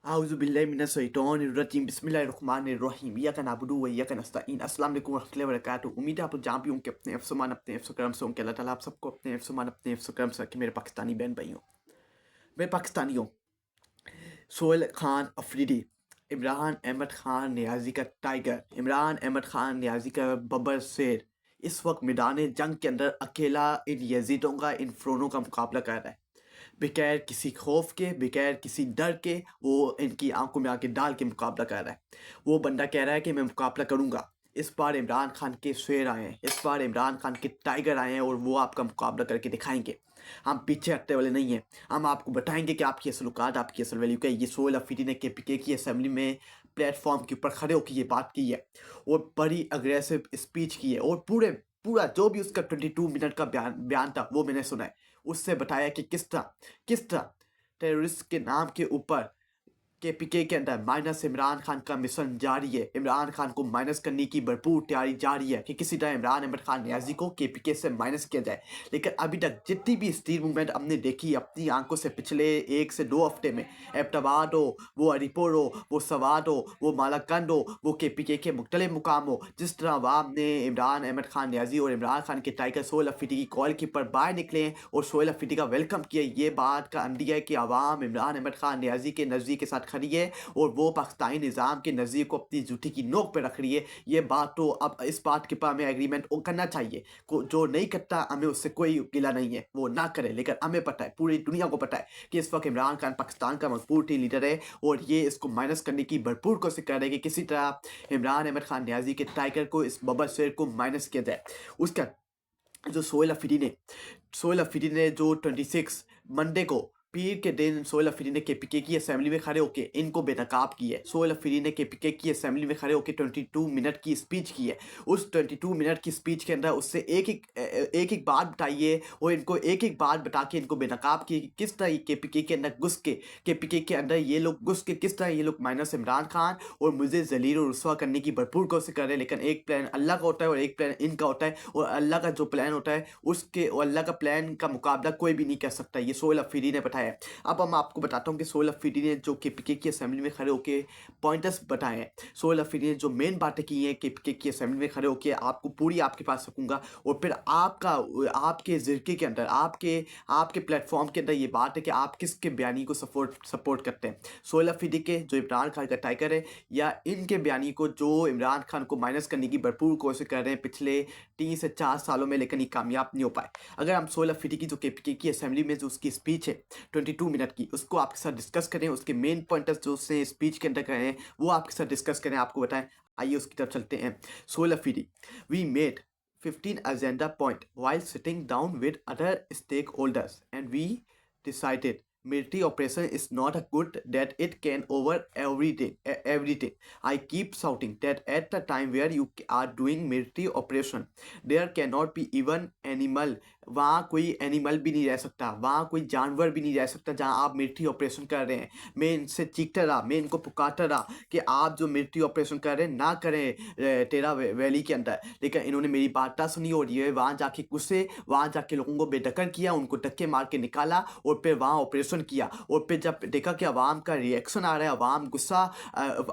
आउज़ुबिल्लाहिमिनश्शैतानिर्रजीम बिस्मिल्लाहिर्रहमानिर्रहीम इय्याका नअबुदु व इय्याका नस्तईन। अस्सलाम वालेकुम व रहमतुल्लाहि व बरकातुहू। उम्मीद है आप लोग जहाँ भी होंगे अपने हिफ्ज़ अमान अपने हिफ्ज़ करम से होंगे। अल्लाह ताला आप सबको अपने हिफ्ज़ अमान अपने हिफ्ज़ करम से रखे। मेरे पाकिस्तानी बहन भाइयों, मेरे पाकिस्तानियों, सोहेल खान अफरीदी, इमरान अहमद खान नियाज़ी का टाइगर, इमरान अहमद खान नियाज़ी का बब्बर शेर इस वक्त मैदान जंग के अंदर अकेला इन यजीदों का, इन फ़िरौनों का मुकाबला कर रहा है। बगैर किसी खौफ के, बगैर किसी डर के वो इनकी आंखों में आंखें डाल के मुकाबला कर रहा है। वो बंदा कह रहा है कि मैं मुकाबला करूंगा। इस बार इमरान खान के शेर आए हैं, इस बार इमरान खान के टाइगर आए हैं और वो आपका मुकाबला करके दिखाएंगे। हम पीछे हटने वाले नहीं हैं। हम आपको बताएंगे कि आपकी असल औकात, आपकी असल वैल्यू क्या है। ये सोहेल अफरीदी ने KPK की असेंबली में प्लेटफॉर्म के ऊपर खड़े होकर ये बात की है और बड़ी अग्रेसिव स्पीच की है और पूरा जो भी उसका 22 मिनट का बयान था वो मैंने सुना है। उससे बताया कि किस तरह टेररिस्ट के नाम के ऊपर KPK के अंदर माइनस इमरान खान का मिशन जारी है। इमरान खान को माइनस करने की भरपूर तैयारी जारी है कि किसी तरह इमरान अहमद खान नियाजी को KPK से माइनस किया जाए। लेकिन अभी तक जितनी भी स्टील मूवमेंट हमने देखी अपनी आंखों से पिछले 1 से 2 हफ्ते में, एबटाबाद हो, वो अरीपुर हो, वो सवात हो, वो मालाकंड हो, वो KPK के मुख्तलिफ मुकाम हो, जिस तरह अवाम ने इमरान अहमद खान नियाजी और इमरान खान के टाइगर सोहेल अफरीदी की कॉल के ऊपर बाहर निकले हैं और सोहेल अफरीदी का वेलकम किया। ये बात का अंदिया है कि अवाम इमरान अहमद खान नियाजी के नज़रिए के साथ खड़ी है और वो पाकिस्तानी निज़ाम के नज़रिए को अपनी जूठी की नोक पर रख रही है। ये बात तो अब इस बात के ऊपर हमें एग्रीमेंट करना चाहिए। जो नहीं करता हमें उससे कोई गिला नहीं है, वो ना करे। लेकिन हमें पता है, पूरी दुनिया को पता है कि इस वक्त इमरान खान पाकिस्तान का मजबूर टीम लीडर है और ये इसको माइनस करने की भरपूर कोशिश कर रहे हैं कि किसी तरह इमरान अहमद खान नियाजी के टाइगर को, इस बबर शेर को माइनस किया जाए। उसका जो सोहेल अफरीदी ने जो 26 मंडे को, पीर के दिन सोहेल अफरीदी ने KPK की असेंबली में खड़े होकर इनको बेनकाब की है। सोहेल अफरीदी ने KPK की असेंबली में खड़े होकर 22 मिनट की स्पीच की है। उस 22 मिनट की स्पीच के अंदर उससे एक एक बात बताइए और इनको एक एक बात बता के इनको बेनकाब की कि किस तरह KPK के अंदर घुस के, KPK के अंदर ये लोग घुस के किस तरह ये लोग माइनस इमरान खान और मुझे जलील और रुसवा करने की भरपूर कोशिश कर रहे हैं। लेकिन एक प्लान अल्लाह का होता है और एक प्लान इनका होता है और अल्लाह का जो प्लान होता है उसके और अल्लाह का प्लान का मुकाबला कोई भी नहीं कर सकता। ये सोहेल अफरीदी ने बताया है। अब हम आपको बताता हूँ कि सोहेल अफरीदी ने जो KPK की असेंबली में खड़े होकर पॉइंटर्स बताए हैं, सोहेल अफरीदी ने जो मेन बातें की हैं KPK की असेंबली में खड़े होकर, आपको पूरी आपके पास रखूंगा और फिर आपके ज़िरके के अंदर, आपके प्लेटफॉर्म के अंदर ये बात है कि आप किसके बयानी को सपोर्ट करते हैं, सोहेल अफरीदी के जो इमरान खान का टाइगर है या इनके बयानी को जो इमरान खान को माइनस करने की भरपूर कोशिश कर रहे हैं पिछले 3 से 4 सालों में, लेकिन ये कामयाब नहीं हो पाए। अगर हम सोहेल अफरीदी की जो KPK की असेंबली में जो उसकी स्पीच है 22 मिनट की, उसको आपके साथ डिस्कस करें, उसके मेन पॉइंटर्स जो उसने स्पीच के अंदर कहे हैं वो आपके साथ डिस्कस करें, आपको बताएं। आइए उसकी तरफ चलते हैं। Sohail Afridi, we made 15 agenda point while sitting down with other stakeholders and we decided military operation is not a good that it can over everything. I keep shouting that at the time where you are doing military operation there cannot be even animal, वहाँ कोई animal भी नहीं रह सकता, वहाँ कोई जानवर भी नहीं रह सकता जहाँ आप मिलिट्री ऑपरेशन कर रहे हैं। मैं इनसे चीखता रहा, मैं इनको पुकारता रहा कि आप जो मिलिट्री ऑपरेशन कर रहे हैं ना करें टेरा वैली के अंदर। लेकिन इन्होंने मेरी बात ना सुनी और ये वहाँ जाके गुस्से, वहाँ जाके लोगों को बेदखल किया, उनको धक्के मार के निकाला और फिर वहाँ ऑपरेशन किया। और फिर जब देखा कि अवाम का रिएक्शन आ रहा है,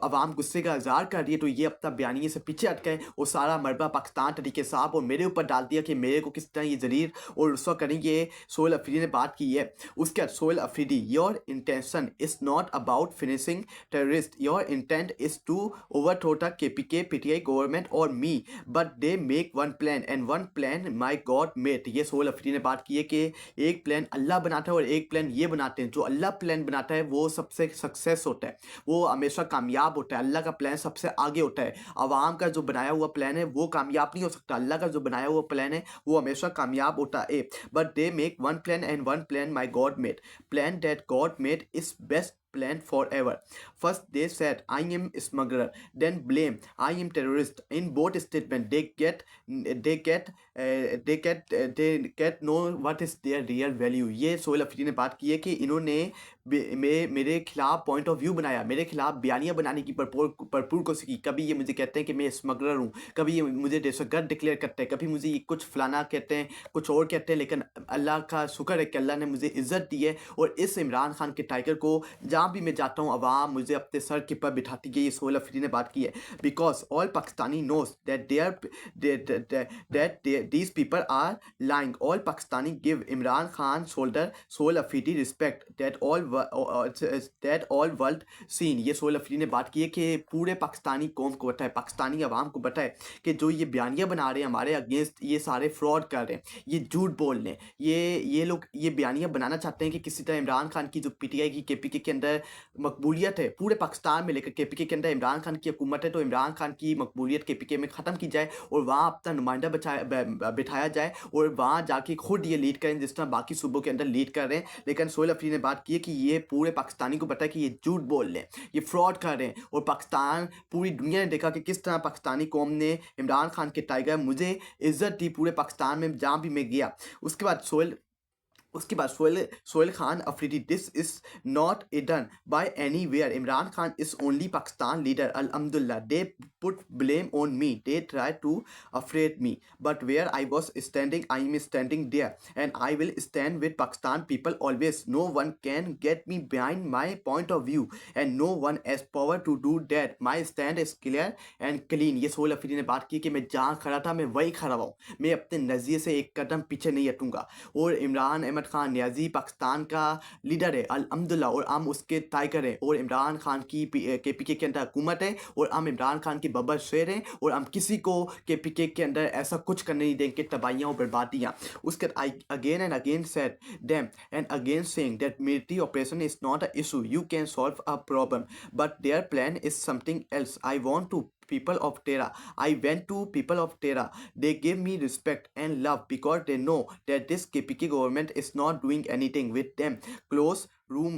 अवाम गुस्से का इजहार कर रही है, तो ये अपना बयानिए से पीछे हट गए और सारा मरबा पाकिस्तान तरीके साहब और मेरे ऊपर डाल दिया कि मेरे को किस तरह ये जलील और रुसवा करेंगे। सोहेल अफरीदी ने बात की है। उसके बाद Sohail Afridi, your intention is not about finishing terrorist, your intent is to overthrow the KPK PTI गवर्नमेंट और me, but they make one plan and one plan my God made. ये सोहेल अफरीदी ने बात की है कि एक प्लान अल्लाह बनाता है और एक प्लान ये बनाते हैं। जो अल्लाह प्लान बनाता है वो सबसे सक्सेस होता है, वो हमेशा कामयाब होता है। अल्लाह का प्लान सबसे आगे होता है। अवाम का जो बनाया हुआ प्लान है वो कामयाब नहीं हो सकता, अल्लाह का जो बनाया हुआ प्लान है वो हमेशा कामयाब होता है। But they make one plan and one plan my God made, plan that God made is best plan forever. First they said I am smuggler, then blame I am terrorist. In both statement they get know what is their real value. ये सोहेल अफरीदी ने बात की है कि इन्होंने मेरे खिलाफ point of view बनाया, मेरे खिलाफ बयानियाँ बनाने की भरपूर कोशिश की। कभी ये मुझे कहते हैं कि मैं स्मगलर हूँ, कभी ये मुझे दहशतगर्द डिक्लेयर करते हैं, कभी मुझे ये कुछ फलाना कहते हैं, कुछ और कहते हैं। लेकिन अल्लाह का शुक्र है कि अल्लाह ने मुझे इज़्ज़त दी है, और इस इमरान खान के टाइगर को जहाँ भी मैं जाता हूँ अवाम मुझे अपने सर के ऊपर बिठाती है। ये सोहेल अफरीदी ने बात की है। Because all Pakistani knows that these people are lying. All Pakistani give Imran Khan shoulder Sohail Afridi respect that all world seen. ये सोहेल अफरीदी ने बात की है कि पूरे पाकिस्तानी कौम को बताए, पाकिस्तानी अवाम को बताए कि जो ये बयानियाँ बना रहे हैं हमारे अगेंस्ट, ये सारे फ्रॉड कर रहे हैं, ये झूठ बोल रहे हैं, ये लोग ये बयानियाँ बनाना चाहते हैं कि किसी तरह इमरान खान की जो पीटीआई की केपीके के अंदर मकबूलियत है पूरे पाकिस्तान में, लेकर केपीके के अंदर इमरान खान की हुकूमत है, तो इमरान खान की मकबूलियत केपीके में ख़त्म की जाए और वहाँ अपना नुमाइंदा बिठाया जाए और वहाँ जाके खुद ये लीड करें जिस तरह बाकी सूबों के अंदर लीड कर रहे हैं। लेकिन सोहेल अफरीदी ने बात की है कि ये पूरे पाकिस्तानी को पता है कि ये झूठ बोल रहे हैं, ये फ्रॉड कर रहे हैं, और पाकिस्तान पूरी दुनिया ने देखा कि किस तरह पाकिस्तानी कौम ने इमरान खान के टाइगर मुझे इज्जत दी पूरे पाकिस्तान में जहाँ भी मैं गया। उसके बाद Sohail Khan Afridi, this is not done by anywhere. Imran Khan is only Pakistan leader अल्हम्दुलिल्लाह। They put blame on me, they try to afraid me, but where I was standing I am standing there and I will stand with Pakistan people always. No one can get me behind my point of view and no one has power to do that. My stand is clear and clean. ये सोहेल अफरीदी ने बात की कि मैं जहाँ खड़ा था मैं वही खड़ा हूँ, मैं अपने नज़रिए से एक कदम पीछे नहीं हटूंगा। और इमरान अहमद खान नियाजी पाकिस्तान का लीडर है अल्हम्दुलिल्लाह, और हम उसके टाइगर हैं, और इमरान खान की केपीके के अंदर हुकूमत है, और हम इमरान खान के बब्बर शेर हैं, और हम किसी को केपीके के अंदर ऐसा कुछ करने नहीं देंगे, तबाहियाँ और बर्बादियाँ। उसके I again and again said them and again saying that military operation is not a issue, you can solve a problem, but their plan is something else. I want to people of Terra. I went to people of Terra. They gave me respect and love because they know that this KPK government is not doing anything with them. Close room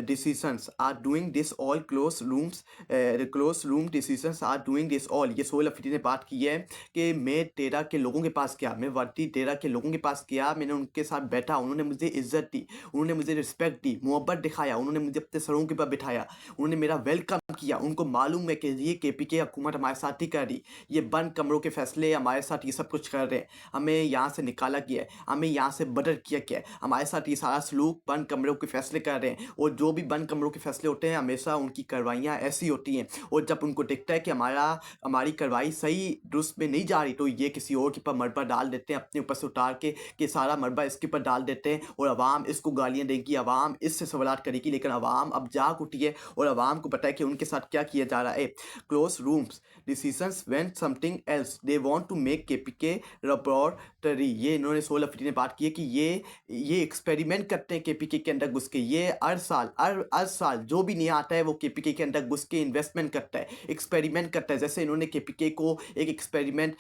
decisions are doing this all. Close room decisions are doing this all. ये सोहेल अफरीदी ने बात की है कि मैं टेरा के लोगों के पास गया, मैं वर्दी टेरा के लोगों के पास गया, मैंने उनके साथ बैठा, उन्होंने मुझे इज्जत दी, उन्होंने मुझे रिस्पेक्ट दी, मोहब्बत दिखाया, उन्होंने मुझे अपने सरों के ऊपर बिठाया, उन्होंने मेरा वेलकम किया। उनको मालूम है कि ये केपीके हुकूमत हमारे साथ ही कर रही, ये बंद कमरों के फैसले हमारे साथ ये सब कुछ कर रहे हैं, हमें यहाँ से निकाला गया है, हमें यहाँ से बर्डर किया गया है, हमारे साथ ये सारा सलूक बंद कमरों के फैसले कर रहे हैं। और जो भी बंद कमरों के फैसले होते हैं हमेशा उनकी कार्रवाइयाँ ऐसी होती हैं, और जब उनको दिखता है कि हमारी कार्रवाई सही दुरुस्त में नहीं जा रही, तो ये किसी और के ऊपर मरबा डाल देते हैं, अपने ऊपर से उतार के सारा मरबा इसके ऊपर डाल देते हैं, और अवाम इसको गालियाँ देगी, अवाम इससे सवालात करेगी। लेकिन अवाम अब जाग उठी है और अवाम को पता है कि उनके साथ क्या किया जा रहा है। Close rooms decisions when something else, they want to make KPK laboratory. ये इन्होंने सोहेल अफरीदी ने बात की है कि ये एक्सपेरिमेंट करते हैं केपीके के अंदर घुस के, ये हर साल जो भी नहीं आता है वो केपीके के अंदर घुस के इन्वेस्टमेंट करता है, एक्सपेरिमेंट करता है। जैसे इन्होंने केपीके को एक एक्सपेरिमेंट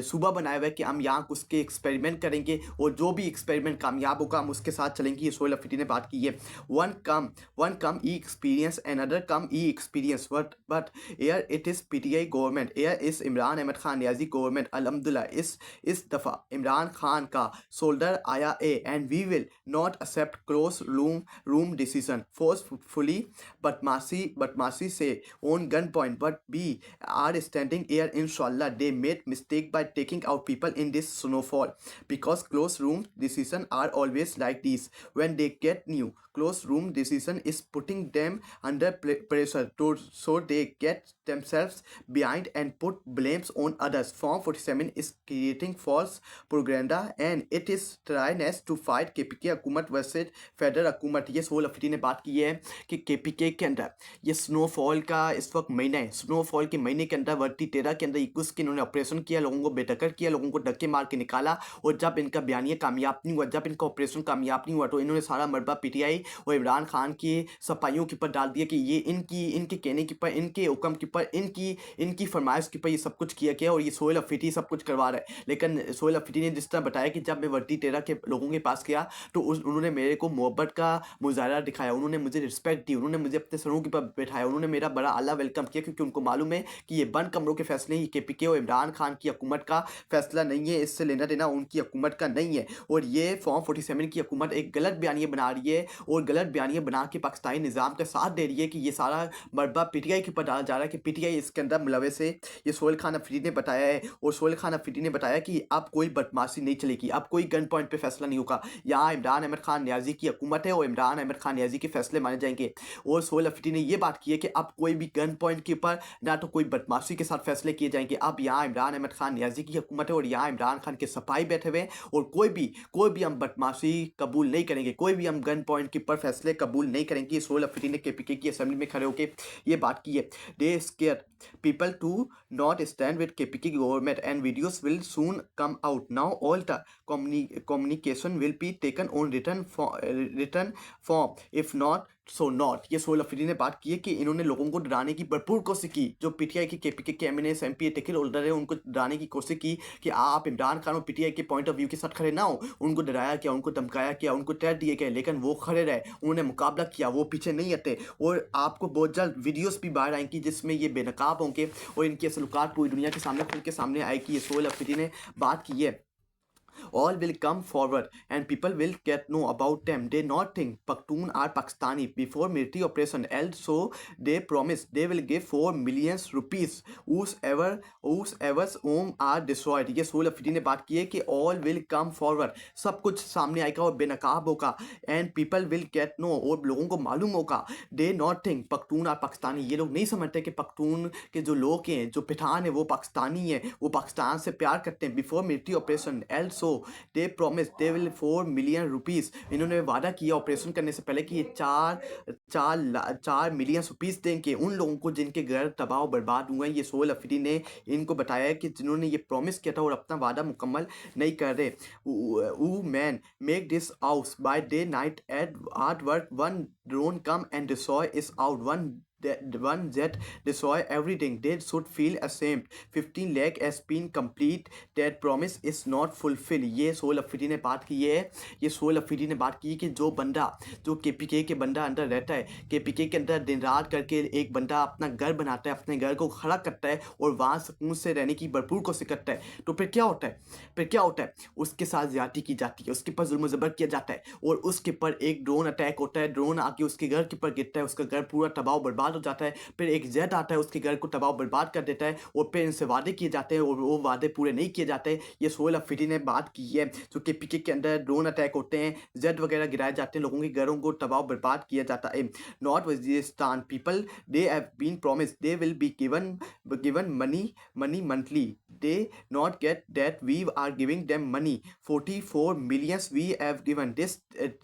सूबा बनाया हुआ है कि हम यहाँ घुस के एक्सपेरिमेंट करेंगे, और जो भी एक्सपेरिमेंट कामयाब होगा हम उसके साथ चलेंगे। ये सोहेल अफरीदी ने बात की है। One come E experience another come E experience, but here it is PTI government, here is Imran Ahmed Khan Niazi government. अल्हम्दुलिल्लाह इस दफ़ा इमरान खान का शोल्डर आया है, and we will not accept close room decision forcefully बदमाशी से on gun point, but we are standing here इंशाल्लाह। They made mistake by taking out people in this snowfall because close room decision are always like this. When they get new close room decision is putting them under pressure so they get themselves behind and put blames on others. Form 47 is creating false propaganda and it is trying to fight KPK हुकूमत versus federal हुकूमत। ये सोहेल अफरीदी ने बात की है कि KPK के अंदर ये स्नोफॉल का इस वक्त महीना है, स्नोफॉल के महीने के अंदर वर्दी टेरा के अंदर घुस के इन्होंने ऑपरेशन किया, लोगों को बेदखल किया, लोगों को धक्के मार के निकाला, और जब इनका बयानिया कामयाब नहीं हुआ, जब इनका ऑपरेशन कामयाब नहीं हुआ, तो इन्होंने सारा मरबा पीटीआई और इमरान खान की सफाइयों के ऊपर डाल दिया कि ये इनके कहने के ऊपर, इनके हुक्म के ऊपर, इनकी फरमाइश के ऊपर ये सब कुछ किया गया और ये सोहेल अफरीदी सब कुछ करवा रहा है। लेकिन सोहेल अफरीदी ने जिस तरह बताया कि जब मैं वर्दी टेरा के लोगों के पास गया तो उन्होंने मेरे को मोहब्बत का मुजाहरा दिखाया, उन्होंने मुझे रिस्पेक्ट दी, उन्होंने मुझे अपने सरों के ऊपर बैठाया, उन्होंने मेरा बड़ा आला वेलकम किया, क्योंकि उनको मालूम है कि ये बंद कमरों के फैसले ही KPK और इमरान खान की हुकूमत का फैसला नहीं है, इससे लेना देना उनकी हुकूमत का नहीं है। और ये फॉर्म 47 की हुकूमत एक गलत बयानिया बना रही है और गलत बयानिया बना के पाकिस्तानी निज़ाम का साथ दे रही है कि ये सारा मरबा PTI के ऊपर डाला जा रहा है कि PTI इसके अंदर मुलविस है। ये सोहेल खान अफरीदी ने बताया है और सोहेल खान अफरीदी ने बताया कि अब कोई बदमाशी नहीं चलेगी, अब कोई गन पॉइंट पे फैसला नहीं होगा। यहाँ इमरान अहमद खान नियाजी की हुकूमत है और इमरान अहमद खान नियाजी के फैसले माने जाएंगे। और सोहेल अफरीदी ने ये बात की है कि अब कोई भी गन पॉइंट के ऊपर ना तो कोई बदमाशी के साथ फैसले किए जाएंगे। अब यहाँ इमरान अहमद खान नियाजी की हुकूमत है और यहाँ इमरान खान के सपाही बैठे हुए हैं और कोई भी हम बदमाशी कबूल नहीं करेंगे, कोई भी हम गन पॉइंट के ऊपर फैसले कबूल नहीं करेंगे। सोहेल अफरीदी ने KPK की असेंबली में खड़े होकर ये बात की है। दे square people to not stand with KPK government and videos will soon come out. Now all the communication will be taken on written form. If not so not. ये सोहेल अफरीदी ने बात की है कि इन्होंने लोगों को डराने की भरपूर कोशिश की, जो PTI की KPK के MNS MP टिकट होल्डर है उनको डराने की कोशिश की कि आप इमरान खान और PTI के पॉइंट ऑफ व्यू के साथ खड़े ना हो। उनको डराया क्या, उनको धमकाया क्या, उनको थ्रेट दिए गए, लेकिन वो खड़े रहे, उन्होंने मुकाबला किया, वो पीछे नहीं हटे। और आपको बहुत जल्द वीडियोस भी बाहर आएंगी जिसमें ये बेनकाब होंगे और इनकी असलुकात पूरी दुनिया के सामने खुल के सामने आएगी। ये सोहेल अफरीदी ने बात की है। All will come forward and people will get know about them. They not think Pakhtun are Pakistani before military operation. Also, they promise they will give 4 million rupees whoever's home are destroyed. ये सोहेल अफरीदी ने बात की है कि all will come forward, सब कुछ सामने आएगा और बेनकाब होगा। And people will get know, और लोगों को मालूम होगा। They not think Pakhtun are Pakistani, ये लोग नहीं समझते कि पख्तून के जो लोग हैं, जो पठान है, वो पाकिस्तानी हैं, वो पाकिस्तान से प्यार करते हैं। Before military operation, also they promise they will 4 million rupees, इन्होंने वादा किया ऑपरेशन करने से पहले कि ये 4 मिलियन रुपीस देंगे उन लोगों को जिनके घर तबाह बर्बाद हुए हैं। ये सोहेल अफरीदी ने इनको बताया है कि जिन्होंने ये प्रॉमिस किया था और अपना वादा मुकम्मल नहीं कर रहे। Man make this house by day night at hard work, one drone come and destroy is out, one jet destroy everything. They should feel ashamed. 15 lakh has been complete. That promise is not fulfilled. ये सोहेल अफरीदी ने बात की है। ये सोहेल अफरीदी ने बात की कि जो KPK के बंदा अंदर रहता है, KPK के अंदर दिन रात करके एक बंदा अपना घर बनाता है, अपने घर को खड़ा करता है और वहाँ सुकून से रहने की भरपूर कोशिश करता है, तो फिर क्या होता है? उसके साथ ज्यादती की जाती है, उसके ऊपर जुल्म ज़बर किया जाता है और उसके ऊपर एक ड्रोन अटैक होता है, ड्रोन आके उसके घर के ऊपर गिरता है, उसका घर पूरा तबाह बर्बाद हो जाता है। फिर एक जेट आता है, उसके घर को तबाह बर्बाद कर देता है और फिर इनसे वादे किए जाते हैं और वो वादे पूरे नहीं किए जाते। ये सोहेल अफरीदी ने बात की है। जो KPK के अंदर ड्रोन अटैक होते हैं, जेट वगैरह गिराए जाते हैं, लोगों के घरों को तबाह बर्बाद किया जाता है। North Waziristan people, they have been promised they will be given money monthly, they not get that, we are giving them money, 44 millions we have given this,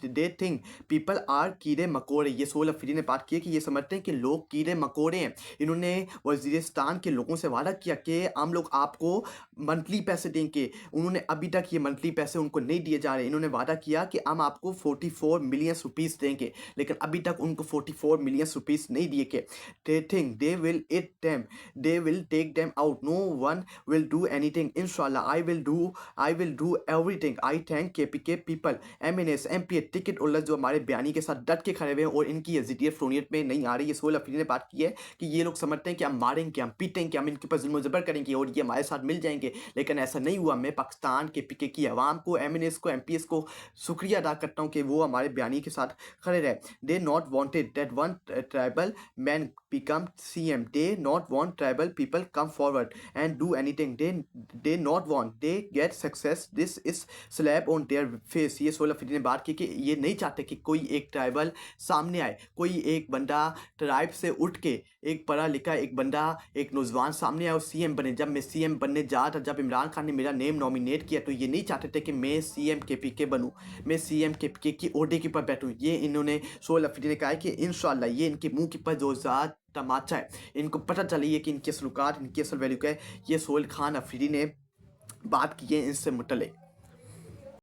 they think people are कीड़े मकोड़े। ये सोहेल अफरीदी ने बात की है कि ये समझते हैं कि लोग कीड़े मकोड़े हैं। इन्होंने वजीरिस्तान के लोगों से वादा किया कि हम लोग आपको मंथली पैसे देंगे, उन्होंने अभी तक ये मंथली पैसे उनको नहीं दिए जा रहे। इन्होंने वादा किया कि हम आपको 44 मिलियन रुपीस देंगे, लेकिन अभी तक उनको 44 मिलियन रुपीस नहीं दिए गए। They think they will eat them, they will take them out, no one will do anything, इंशाल्लाह I will do everything. I thank KPK people, MNS MP ticket holder जो हमारे बयानी के साथ डट के खड़े हुए हैं और इनकी यजीदियत फ्रोनियत में नहीं आ रही। ये सोहेल अफरीदी ने बात की है कि ये लोग समझते हैं कि हम मारेंगे, हम पीटेंगे, हम इनके ऊपर जुल्म ज़बर करेंगे और ये हमारे साथ मिल जाएंगे, लेकिन ऐसा नहीं हुआ। मैं पाकिस्तान KPK की आवाम को, MNS को, MPs को शुक्रिया अदा करता हूँ कि वो हमारे बयानी के साथ खड़े रहे। They not wanted that one tribal man become CM. They not want tribal people come forward and do anything. They not want. They get success. This is slap on their face. ये सोहेल अफरीदी ने बात की कि ये नहीं चाहते कि कोई एक ट्राइबल सामने आए, कोई एक बंदा ट्राइब से उठ के, एक पढ़ा लिखा एक बंदा, एक नौजवान सामने आए और CM बने। जब मैं CM बनने जा था, जब इमरान खान ने मेरा नेम नॉमिनेट किया, तो ये नहीं चाहते थे कि मैं CM KPK बनूँ, मैं CM KPK की ओहदे के ऊपर बैठूँ। ये इन्होंने सोहेल अफरीदी ने कहा है कि इंशाल्लाह ये इनके मुंह के ऊपर जो ज़ात तमाचा है, इनको पता चली है कि इनके सलूकात, इनकी असल वैल्यू क्या है। ये सोहेल खान अफरीदी ने बात की है इनसे मुतल्लिक।